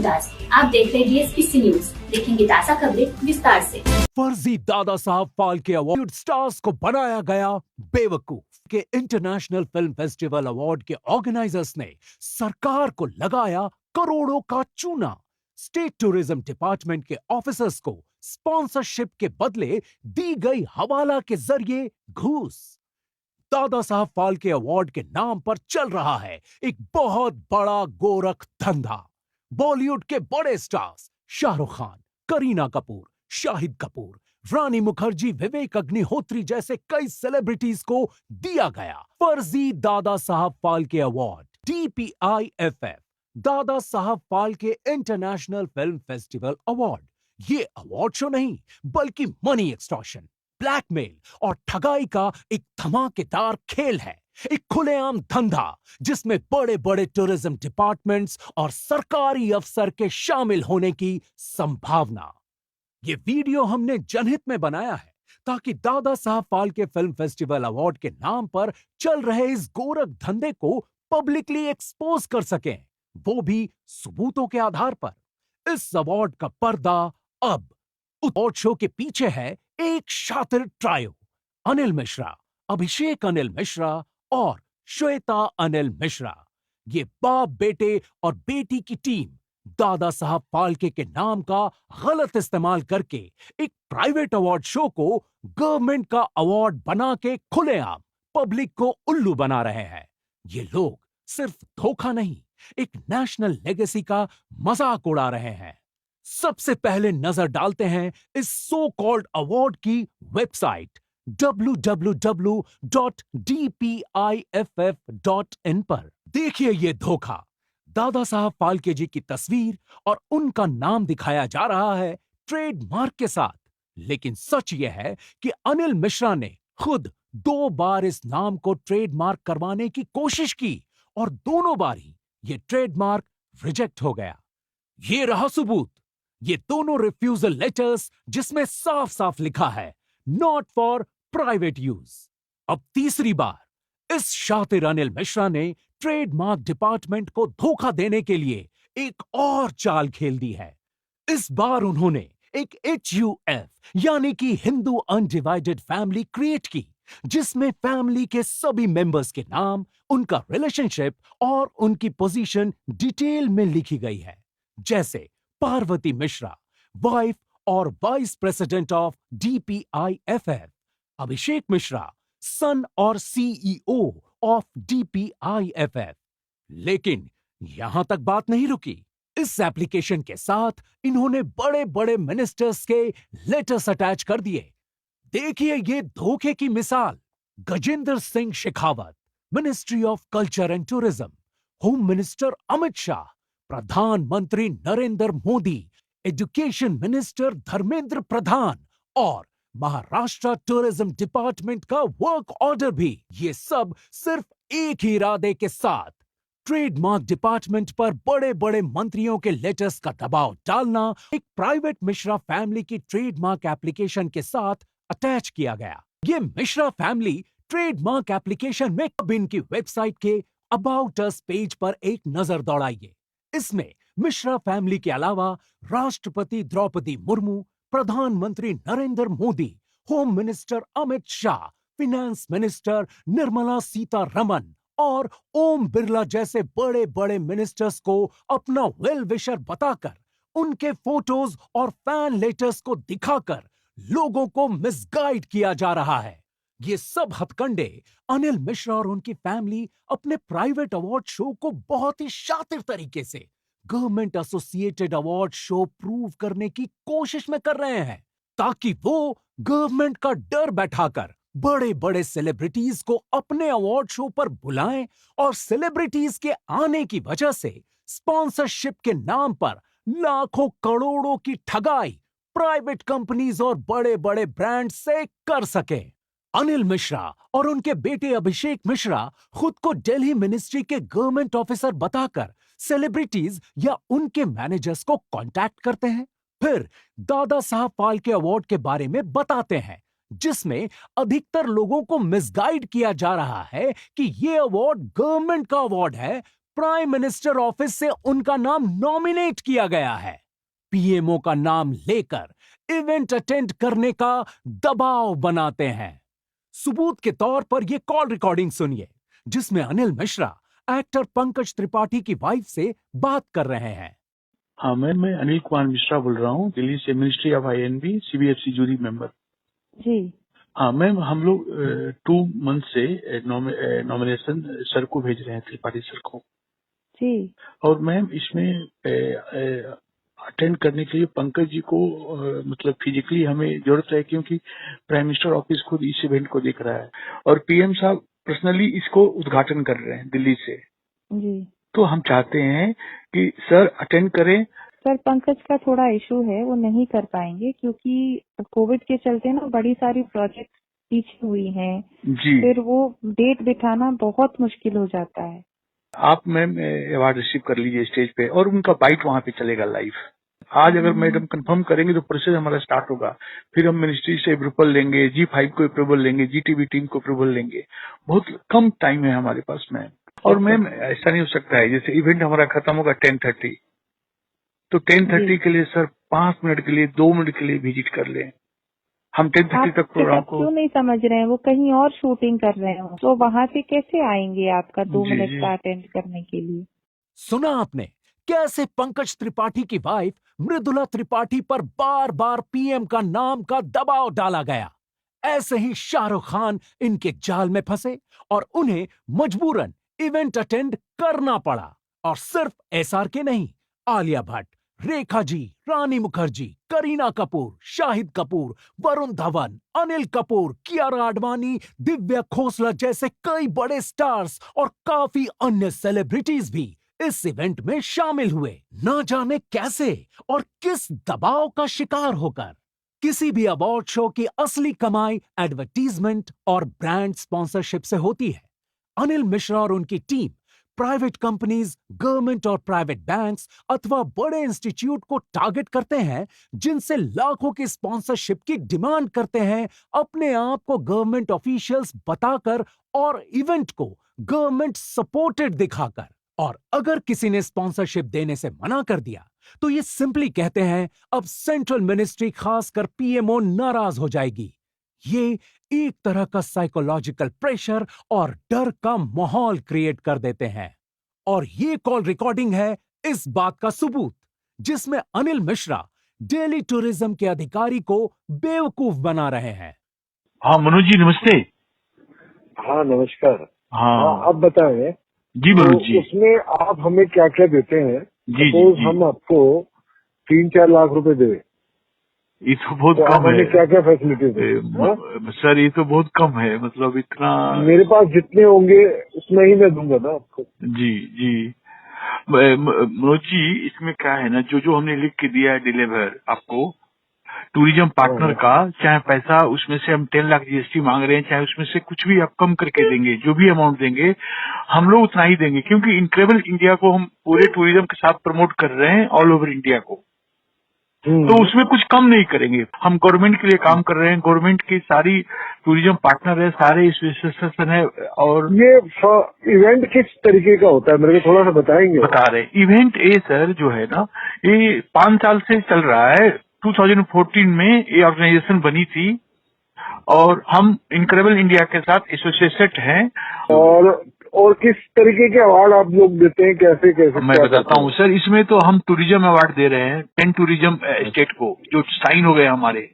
मुमताज। आप देख रहे हैं डीएसपीसी न्यूज, देखेंगे ताजा खबरें विस्तार से। फर्जी दादा साहब फाल्के अवार्ड स्टार्स को बनाया गया बेवकूफ के इंटरनेशनल फिल्म फेस्टिवल अवार्ड के ऑर्गेनाइजर्स ने सरकार को लगाया करोड़ों का चूना। स्टेट टूरिज्म डिपार्टमेंट के ऑफिसर्स को स्पॉन्सरशिप के बदले दी गई हवाला के जरिए घूस। दादा साहब फाल्के अवार्ड के नाम पर चल रहा है एक बहुत बड़ा गोरख धंधा। बॉलीवुड के बड़े स्टार्स शाहरुख खान, करीना कपूर, शाहिद कपूर, रानी मुखर्जी, विवेक अग्निहोत्री जैसे कई सेलिब्रिटीज को दिया गया फर्जी Dada Saheb Phalke award. DPIFF, Dada Saheb Phalke international film festival award, ये अवार्ड शो नहीं बल्कि मनी एक्सटॉर्शन, ब्लैकमेल और ठगाई का एक धमाकेदार खेल है। एक खुलेआम धंधा जिसमें बड़े बड़े टूरिज्म डिपार्टमेंट्स और सरकारी अफसर के शामिल होने की संभावना। ये वीडियो हमने जनहित में बनाया है ताकि Dada Saheb Phalke film festival award के नाम पर चल रहे इस गोरख धंधे को पब्लिकली एक्सपोज कर सकें, वो भी सबूतों के आधार पर। इस अवार्ड का पर्दा अब अवार्ड शो के पीछे है एक शातिर ट्रायो, अनिल मिश्रा, अभिषेक अनिल मिश्रा और श्वेता अनिल मिश्रा। ये बाप बेटे और बेटी की टीम दादा साहब फाल्के के नाम का गलत इस्तेमाल करके एक प्राइवेट अवार्ड शो को गवर्नमेंट का अवार्ड बना के खुलेआम पब्लिक को उल्लू बना रहे हैं। ये लोग सिर्फ धोखा नहीं, एक नेशनल लेगेसी का मजाक उड़ा रहे हैं। सबसे पहले नजर डालते हैं इस सो कॉल्ड अवार्ड की वेबसाइट www.dpiff.in पर। देखिए ये धोखा। दादा साहब फाल्के जी की तस्वीर और उनका नाम दिखाया जा रहा है ट्रेडमार्क के साथ, लेकिन सच यह है कि अनिल मिश्रा ने खुद 2 बार इस नाम को ट्रेडमार्क करवाने की कोशिश की और दोनों बार ही ये ट्रेडमार्क रिजेक्ट हो गया। ये रहा सबूत, ये दोनों रिफ्यूजल लेटर्स जिसमें साफ साफ लिखा है नॉट फॉर प्राइवेट यूज। अब तीसरी बार इस शातिर अनिल मिश्रा ने ट्रेडमार्क डिपार्टमेंट को धोखा देने के लिए एक और चाल खेल दी है। इस बार उन्होंने एक HUF यानी कि हिंदू अनडिवाइडेड फैमिली क्रिएट की, जिसमें फैमिली के सभी मेंबर्स के नाम, उनका रिलेशनशिप और उनकी पोजीशन डिटेल में लिखी गई है। जैसे पार्वती मिश्रा, वाइफ और vice president of DPIFF, Abhishek Mishra, सन और CEO ऑफ DPIFF। लेकिन यहां तक बात नहीं रुकी। इस एप्लीकेशन के साथ इन्होंने बड़े बड़े मिनिस्टर्स के लेटर्स अटैच कर दिए। देखिए ये धोखे की मिसाल। Gajendra Singh Shekhawat, ministry of culture and tourism, home minister Amit Shah, प्रधानमंत्री नरेंद्र मोदी, एजुकेशन मिनिस्टर धर्मेंद्र प्रधान और महाराष्ट्र टूरिज्म डिपार्टमेंट का वर्क ऑर्डर भी। ये सब सिर्फ एक ही इरादे के साथ ट्रेडमार्क डिपार्टमेंट पर बड़े बड़े मंत्रियों के लेटर्स का दबाव डालना एक प्राइवेट मिश्रा फैमिली की ट्रेडमार्क एप्लीकेशन के साथ अटैच किया गया। ये मिश्रा फैमिली ट्रेडमार्क एप्लीकेशन में अब इनकी वेबसाइट के अबाउट अस पेज पर एक नजर दौड़ाइए। इसमें मिश्रा फैमिली के अलावा राष्ट्रपति द्रौपदी मुर्मू, प्रधानमंत्री Narendra Modi, home minister Amit Shah, finance minister Nirmala Sitharaman और ओम बिरला जैसे बड़े बड़े मिनिस्टर्स को अपना वेल विशर बताकर, उनके फोटोज और फैन लेटर्स को दिखाकर लोगों को मिसगाइड किया जा रहा है। ये सब हथकंडे अनिल मिश्रा और उनकी फैमिली अपने प्राइवेट अवार्ड शो को बहुत ही शातिर तरीके से government associated award show prove करने की कोशिश में कर रहे हैं, ताकि वो गवर्नमेंट का डर बैठाकर बड़े बड़े सेलिब्रिटीज को अपने अवार्ड शो पर बुलाएं और सेलिब्रिटीज के आने की वजह से स्पॉन्सरशिप के नाम पर लाखों करोड़ों की ठगाई प्राइवेट कंपनीज और बड़े बड़े ब्रांड से कर सके। अनिल मिश्रा और उनके बेटे अभिषेक मिश्रा खुद को दिल्ली मिनिस्ट्री के गवर्नमेंट ऑफिसर बताकर सेलिब्रिटीज या उनके मैनेजर्स को कांटेक्ट करते हैं, फिर दादा साहब फाल्के अवार्ड के बारे में बताते हैं, जिसमें अधिकतर लोगों को मिसगाइड किया जा रहा है कि यह अवार्ड गवर्नमेंट का अवार्ड है, प्राइम मिनिस्टर ऑफिस से उनका नाम नॉमिनेट किया गया है। पीएमओ का नाम लेकर इवेंट अटेंड करने का दबाव बनाते हैं। सबूत के तौर पर यह कॉल रिकॉर्डिंग सुनिए, जिसमें अनिल मिश्रा एक्टर पंकज त्रिपाठी की वाइफ से बात कर रहे हैं। हाँ मैम, मैं अनिल कुमार मिश्रा बोल रहा हूँ, दिल्ली से, ministry of INB CBFC jury member. जी। हाँ मैम, हम लोग 2 मंथ से नॉमिनेशन सर को भेज रहे हैं, त्रिपाठी सर को। जी। और मैम इसमें अटेंड करने के लिए पंकज जी को मतलब फिजिकली हमें जरूरत है, क्योंकि प्राइम मिनिस्टर ऑफिस खुद इस इवेंट को देख रहा है और PM साहब पर्सनली इसको उद्घाटन कर रहे हैं दिल्ली से। जी। तो हम चाहते हैं कि सर अटेंड करें। सर, पंकज का थोड़ा इशू है, वो नहीं कर पाएंगे क्योंकि कोविड के चलते ना बड़ी सारी प्रोजेक्ट पीछे हुई हैं। जी। फिर वो डेट बिठाना बहुत मुश्किल हो जाता है। आप मैम अवार्ड रिसीव कर लीजिए स्टेज पे, और उनका बाइट वहाँ पे चलेगा लाइव। आज अगर मैडम कंफर्म करेंगे तो प्रोसेस हमारा स्टार्ट होगा। फिर हम मिनिस्ट्री से अप्रूवल लेंगे, G5 को अप्रूवल लेंगे, GTV टीम को अप्रूवल लेंगे। बहुत कम टाइम है हमारे पास मैम। और मैम ऐसा नहीं हो सकता है, जैसे इवेंट हमारा खत्म होगा 10:30, तो 10:30 के लिए सर 5 मिनट के लिए, 2 मिनट के लिए विजिट कर लें। हम 10:30 तक प्रोग्राम को क्यों नहीं समझ रहे हैं? वो कहीं और शूटिंग कर रहे हो, तो वहाँ से कैसे आएंगे आपका 2 जी, मिनट जी। का अटेंड करने के लिए? सुना आपने कैसे पंकज त्रिपाठी की वाइफ मृदुला त्रिपाठी पर बार बार पीएम का नाम का दबाव डाला गया। ऐसे ही शाहरुख खान इनके जाल में फंसे और उन्हें मजबूरन इवेंट अटेंड करना पड़ा। और सिर्फ SRK नहीं, आलिया भट्ट, रेखा जी, रानी मुखर्जी, करीना कपूर, शाहिद कपूर, वरुण धवन, अनिल कपूर, कियारा आडवाणी, दिव्या खोसला जैसे कई बड़े स्टार्स और काफी अन्य सेलिब्रिटीज भी इस इवेंट में शामिल हुए। न जाने कैसे और किस दबाव का शिकार होकर। किसी भी अवार्ड शो की असली कमाई एडवर्टीजमेंट और ब्रांड स्पॉन्सरशिप से होती है। अनिल मिश्रा और उनकी टीम प्राइवेट कंपनीज, गवर्नमेंट और प्राइवेट बैंक्स अथवा बड़े इंस्टीट्यूट को टारगेट करते हैं, जिनसे लाखों की स्पॉन्सरशिप की डिमांड करते हैं, अपने आप को गवर्नमेंट ऑफिशियल्स बताकर और इवेंट को गवर्नमेंट सपोर्टेड दिखाकर। और अगर किसी ने स्पॉन्सरशिप देने से मना कर दिया तो ये सिंपली कहते हैं अब सेंट्रल मिनिस्ट्री खासकर PMO नाराज हो जाएगी। ये एक तरह का साइकोलॉजिकल प्रेशर और डर का माहौल क्रिएट कर देते हैं। और ये कॉल रिकॉर्डिंग है इस बात का सबूत, जिसमें अनिल मिश्रा डेली टूरिज्म के अधिकारी को बेवकूफ बना रहे हैं। हाँ मनोज जी नमस्ते। हाँ नमस्कार। हाँ आप बताएं जी मनोज जी। तो उसमें आप हमें क्या क्या देते हैं? जी, सपोज जी। हम आपको 3-4 लाख रुपए दे, ये तो बहुत तो आप कम है हमें क्या क्या फैसिलिटीज दें? सर, ये तो बहुत कम है, मतलब इतना। मेरे पास जितने होंगे उतना ही मैं दूंगा ना आपको। जी जी मनोज जी, इसमें क्या है ना, जो जो हमने लिख के दिया है डिलीवर आपको टूरिज्म पार्टनर का, चाहे पैसा उसमें से हम 10 लाख GST मांग रहे हैं, चाहे उसमें से कुछ भी आप कम करके देंगे, जो भी अमाउंट देंगे हम लोग उतना ही देंगे, क्योंकि इनक्रेडिबल इंडिया को हम पूरे टूरिज्म के साथ प्रमोट कर रहे हैं ऑल ओवर इंडिया को। तो उसमें कुछ कम नहीं करेंगे। हम गवर्नमेंट के लिए काम कर रहे हैं, गवर्नमेंट की सारी टूरिज्म पार्टनर है, सारे एसोसिएशन है। और ये इवेंट किस तरीके का होता है, मेरे को थोड़ा सा बताएंगे? बता रहे इवेंट ए सर जो है ना, ये 5 साल से चल रहा है। 2014 में ये ऑर्गेनाइजेशन बनी थी और हम इनक्रेडिबल इंडिया के साथ एसोसिएटेड हैं। और किस तरीके के अवार्ड आप लोग देते हैं, कैसे कैसे? मैं बताता हूँ सर, इसमें तो हम टूरिज्म अवार्ड दे रहे हैं 10 टूरिज्म स्टेट को, जो साइन हो गए हमारे।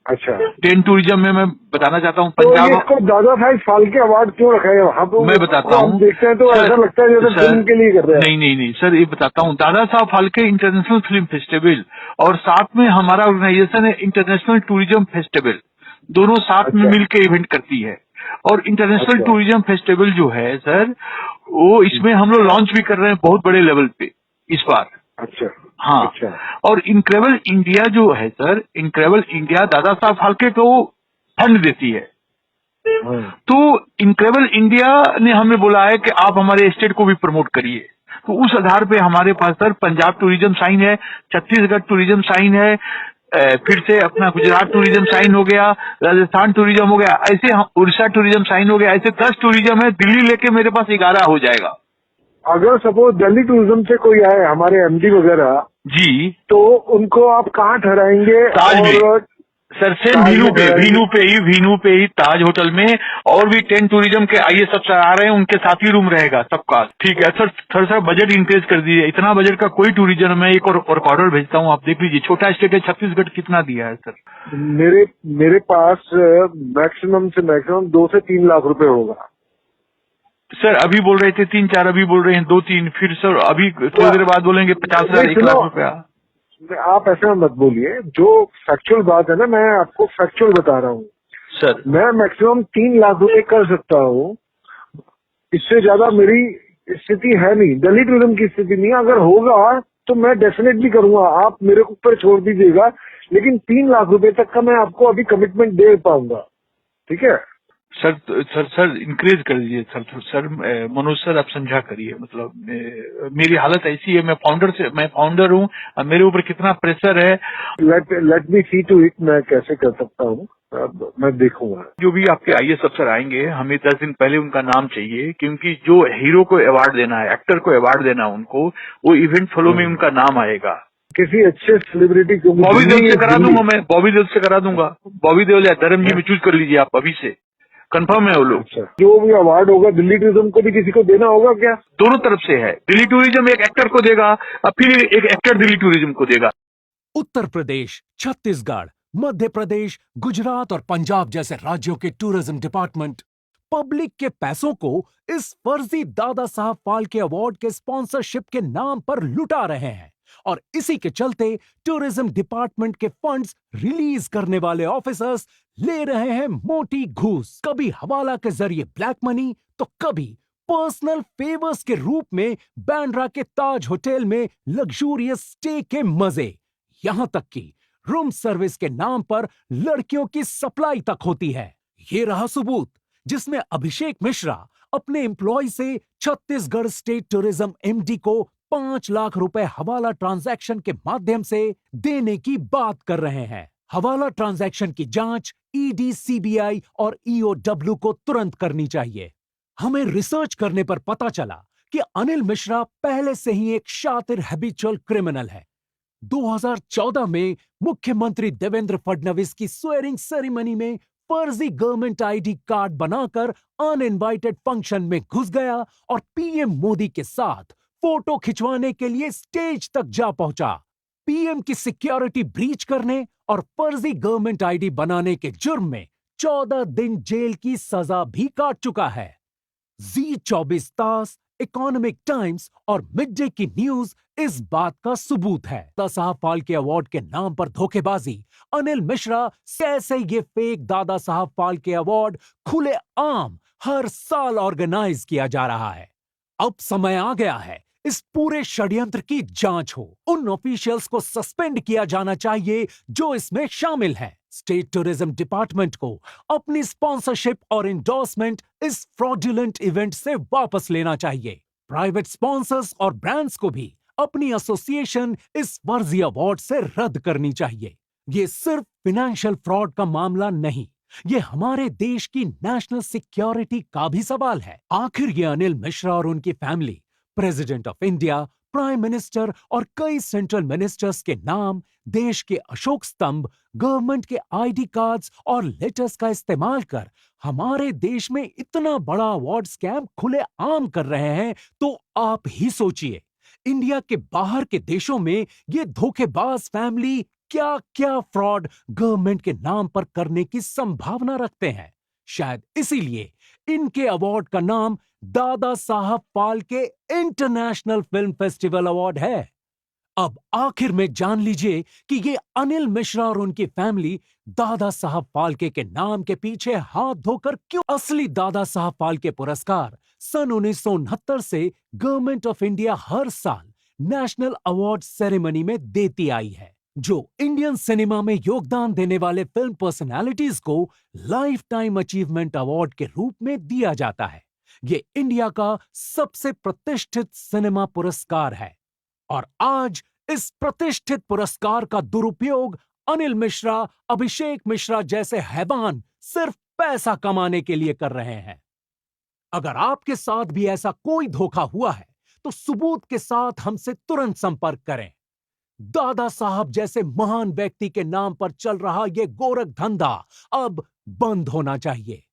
अच्छा, 10 टूरिज्म में मैं बताना चाहता हूँ तो पंजाब। इसको दादा साहब फाल्के अवार्ड क्यों रखा है वहाँ पे? मैं बताता हूँ, देखते हैं तो ऐसा लगता है जैसे फिल्म के लिए कर रहे हैं। नहीं सर, ये बताता हूँ। Dada Saheb Phalke international film festival और साथ में हमारा ऑर्गेनाइजेशन है इंटरनेशनल टूरिज्म फेस्टिवल, दोनों साथ में मिलकर इवेंट करती है। और इंटरनेशनल टूरिज्म फेस्टिवल जो है सर, वो इसमें हम लोग लॉन्च भी कर रहे हैं बहुत बड़े लेवल पे इस बार। अच्छा। हाँ। अच्छा। और इनक्रेडिबल इंडिया जो है sir, incredible India Dada Saheb Phalke को फंड देती है। तो इनक्रेडिबल इंडिया ने हमें बोला है कि आप हमारे स्टेट को भी प्रमोट करिए। तो उस आधार पे हमारे पास सर पंजाब टूरिज्म साइन है, छत्तीसगढ़ टूरिज्म साइन है, फिर से अपना गुजरात टूरिज्म साइन हो गया, राजस्थान टूरिज्म हो गया, ऐसे उड़ीसा टूरिज्म साइन हो गया, ऐसे 10 टूरिज्म है। दिल्ली लेके मेरे पास 11 हो जाएगा। अगर सपोज दिल्ली टूरिज्म से कोई आए हमारे एमडी वगैरह, जी तो उनको आप कहाँ ठहराएंगे? ताज में। और सर सेम वीनू पे ही ताज होटल में, और भी 10 टूरिज्म के आईएएस अफसर आ रहे हैं, उनके साथ ही रूम रहेगा सबका। ठीक है सर, सर बजट इंक्रीज कर दीजिए। इतना बजट का कोई टूरिज्म में एक और ऑर्डर भेजता हूँ, आप देख लीजिए। छोटा स्टेट है छत्तीसगढ़, कितना दिया है सर? मेरे पास मैक्सिमम से मैक्सिमम 2 से 3 लाख रुपए होगा। सर अभी बोल रहे थे 3-4, अभी बोल रहे हैं 2-3, फिर सर अभी थोड़ी देर बाद बोलेंगे 50,000, 1 लाख रुपया। आप ऐसा मत बोलिए, जो फैक्चुअल बात है ना, मैं आपको फैक्चुअल बता रहा हूँ सर। मैं मैक्सिमम 3 लाख रुपए कर सकता हूँ, इससे ज्यादा मेरी स्थिति है नहीं, दिल्ली टूरिज्म की स्थिति नहीं। अगर होगा तो मैं डेफिनेटली करूंगा, आप मेरे ऊपर छोड़ दीजिएगा, लेकिन 3 लाख रुपए तक का मैं आपको अभी कमिटमेंट दे पाऊंगा। ठीक है सर इंक्रीज कर दीजिए सर। मनोज सर आप समझा करिए, मतलब मेरी हालत ऐसी है, मैं फाउंडर हूँ, मेरे ऊपर कितना प्रेशर है। Let me see to it, मैं कैसे कर सकता हूँ, मैं देखूंगा। जो भी आपके आईएएस अफसर आएंगे, हमें 10 दिन पहले उनका नाम चाहिए, क्योंकि जो हीरो को अवार्ड देना है, एक्टर को अवार्ड देना है उनको, वो इवेंट फॉलो में उनका नाम आएगा। किसी अच्छे सेलिब्रिटी को बॉबी देओल से करा दूंगा मैं, बॉबी देओल से करा दूंगा। बॉबी देओल या धर्म जी में चूज कर लीजिए आप अभी से, कंफर्म है वो लोग। अच्छा, जो भी अवार्ड होगा दिल्ली टूरिज्म को भी किसी को देना होगा क्या? दोनों तरफ से है, दिल्ली टूरिज्म एक एक्टर को देगा, और फिर एक एक्टर दिल्ली टूरिज्म को देगा। उत्तर प्रदेश, छत्तीसगढ़, मध्य प्रदेश, गुजरात और पंजाब जैसे राज्यों के टूरिज्म डिपार्टमेंट पब्लिक के पैसों को इस फर्जी दादा साहब फाल्के अवार्ड के स्पॉन्सरशिप के नाम पर लुटा रहे हैं, और इसी के चलते टूरिज्म डिपार्टमेंट के फंड्स रिलीज करने वाले ऑफिसर्स ले रहे हैं मोटी घूस। कभी हवाला के जरिए ब्लैक मनी, तो कभी पर्सनल फेवर्स के रूप में बांद्रा के ताज होटल में लग्जूरियस स्टे के मजे। यहां तक कि रूम सर्विस के नाम पर लड़कियों की सप्लाई तक होती है। ये रहा सबूत जिसमें अभिषेक मिश्रा अपने एम्प्लॉय से छत्तीसगढ़ स्टेट टूरिज्म एमडी को 5 लाख रुपए हवाला ट्रांजैक्शन के माध्यम से देने की बात कर रहे हैं। हवाला ट्रांजैक्शन की जांच ईडी, सीबीआई और ईओडब्ल्यू को तुरंत करनी चाहिए। हमें रिसर्च करने पर पता चला कि अनिल मिश्रा पहले से ही एक शातिर हैबिचुअल क्रिमिनल है। 2014 में मुख्यमंत्री देवेंद्र फडणवीस की स्वेरिंग सेरेमनी में फर्जी गवर्नमेंट आईडी कार्ड बनाकर अनइनवाइटेड फंक्शन में घुस गया और पीएम मोदी के साथ फोटो खिंचवाने के लिए स्टेज तक जा पहुंचा। पीएम की सिक्योरिटी ब्रीच करने और फर्जी गवर्नमेंट आईडी बनाने के जुर्म में 14 दिन जेल की सजा भी काट चुका है। जी 24 तास, इकोनॉमिक टाइम्स और मिड डे की न्यूज इस बात का सबूत है। दादा साहब फाल्के अवार्ड के नाम पर धोखेबाजी, अनिल मिश्रा कैसे ये फेक दादा साहब फाल्के अवार्ड खुले आम हर साल ऑर्गेनाइज किया जा रहा है। अब समय आ गया है इस पूरे षड्यंत्र की जांच हो। उन ऑफिशियल्स को सस्पेंड किया जाना चाहिए जो इसमें शामिल हैं। स्टेट टूरिज्म डिपार्टमेंट को अपनी स्पॉन्सरशिप और इंडोर्समेंट इस फ्रॉडुलेंट इवेंट से वापस लेना चाहिए। प्राइवेट स्पॉन्सर्स और ब्रांड्स को भी अपनी एसोसिएशन इस फर्जी अवार्ड से रद्द करनी चाहिए। ये सिर्फ फाइनेंशियल फ्रॉड का मामला नहीं, ये हमारे देश की नेशनल सिक्योरिटी का भी सवाल है। आखिर ये अनिल मिश्रा और उनकी family president of India, prime minister और कई सेंट्रल मिनिस्टर्स के नाम, देश के अशोक स्तंभ, गवर्नमेंट के आईडी कार्ड्स और लेटर्स का इस्तेमाल कर हमारे देश में इतना बड़ा अवार्ड स्कैम खुले आम कर रहे हैं, तो आप ही सोचिए इंडिया के बाहर के देशों में ये धोखेबाज फैमिली क्या क्या फ्रॉड गवर्नमेंट के नाम पर करने की संभावना रखते हैं। शायद इसीलिए इनके अवार्ड का नाम Dada Saheb Phalke international film festival award है। अब आखिर में जान लीजिए कि ये अनिल मिश्रा और उनकी फैमिली दादा साहब फाल्के के नाम के पीछे हाथ धोकर क्यों। असली दादा साहब फाल्के पुरस्कार सन 1969 से गवर्नमेंट ऑफ इंडिया हर साल नेशनल अवार्ड सेरेमनी में देती आई है, जो इंडियन सिनेमा में योगदान देने वाले फिल्म पर्सनालिटीज को लाइफ टाइम अचीवमेंट अवार्ड के रूप में दिया जाता है। ये इंडिया का सबसे प्रतिष्ठित सिनेमा पुरस्कार है, और आज इस प्रतिष्ठित पुरस्कार का दुरुपयोग अनिल मिश्रा, अभिषेक मिश्रा जैसे हैवान सिर्फ पैसा कमाने के लिए कर रहे हैं। अगर आपके साथ भी ऐसा कोई धोखा हुआ है तो सबूत के साथ हमसे तुरंत संपर्क करें। दादा साहब जैसे महान व्यक्ति के नाम पर चल रहा यह गोरख धंधा अब बंद होना चाहिए।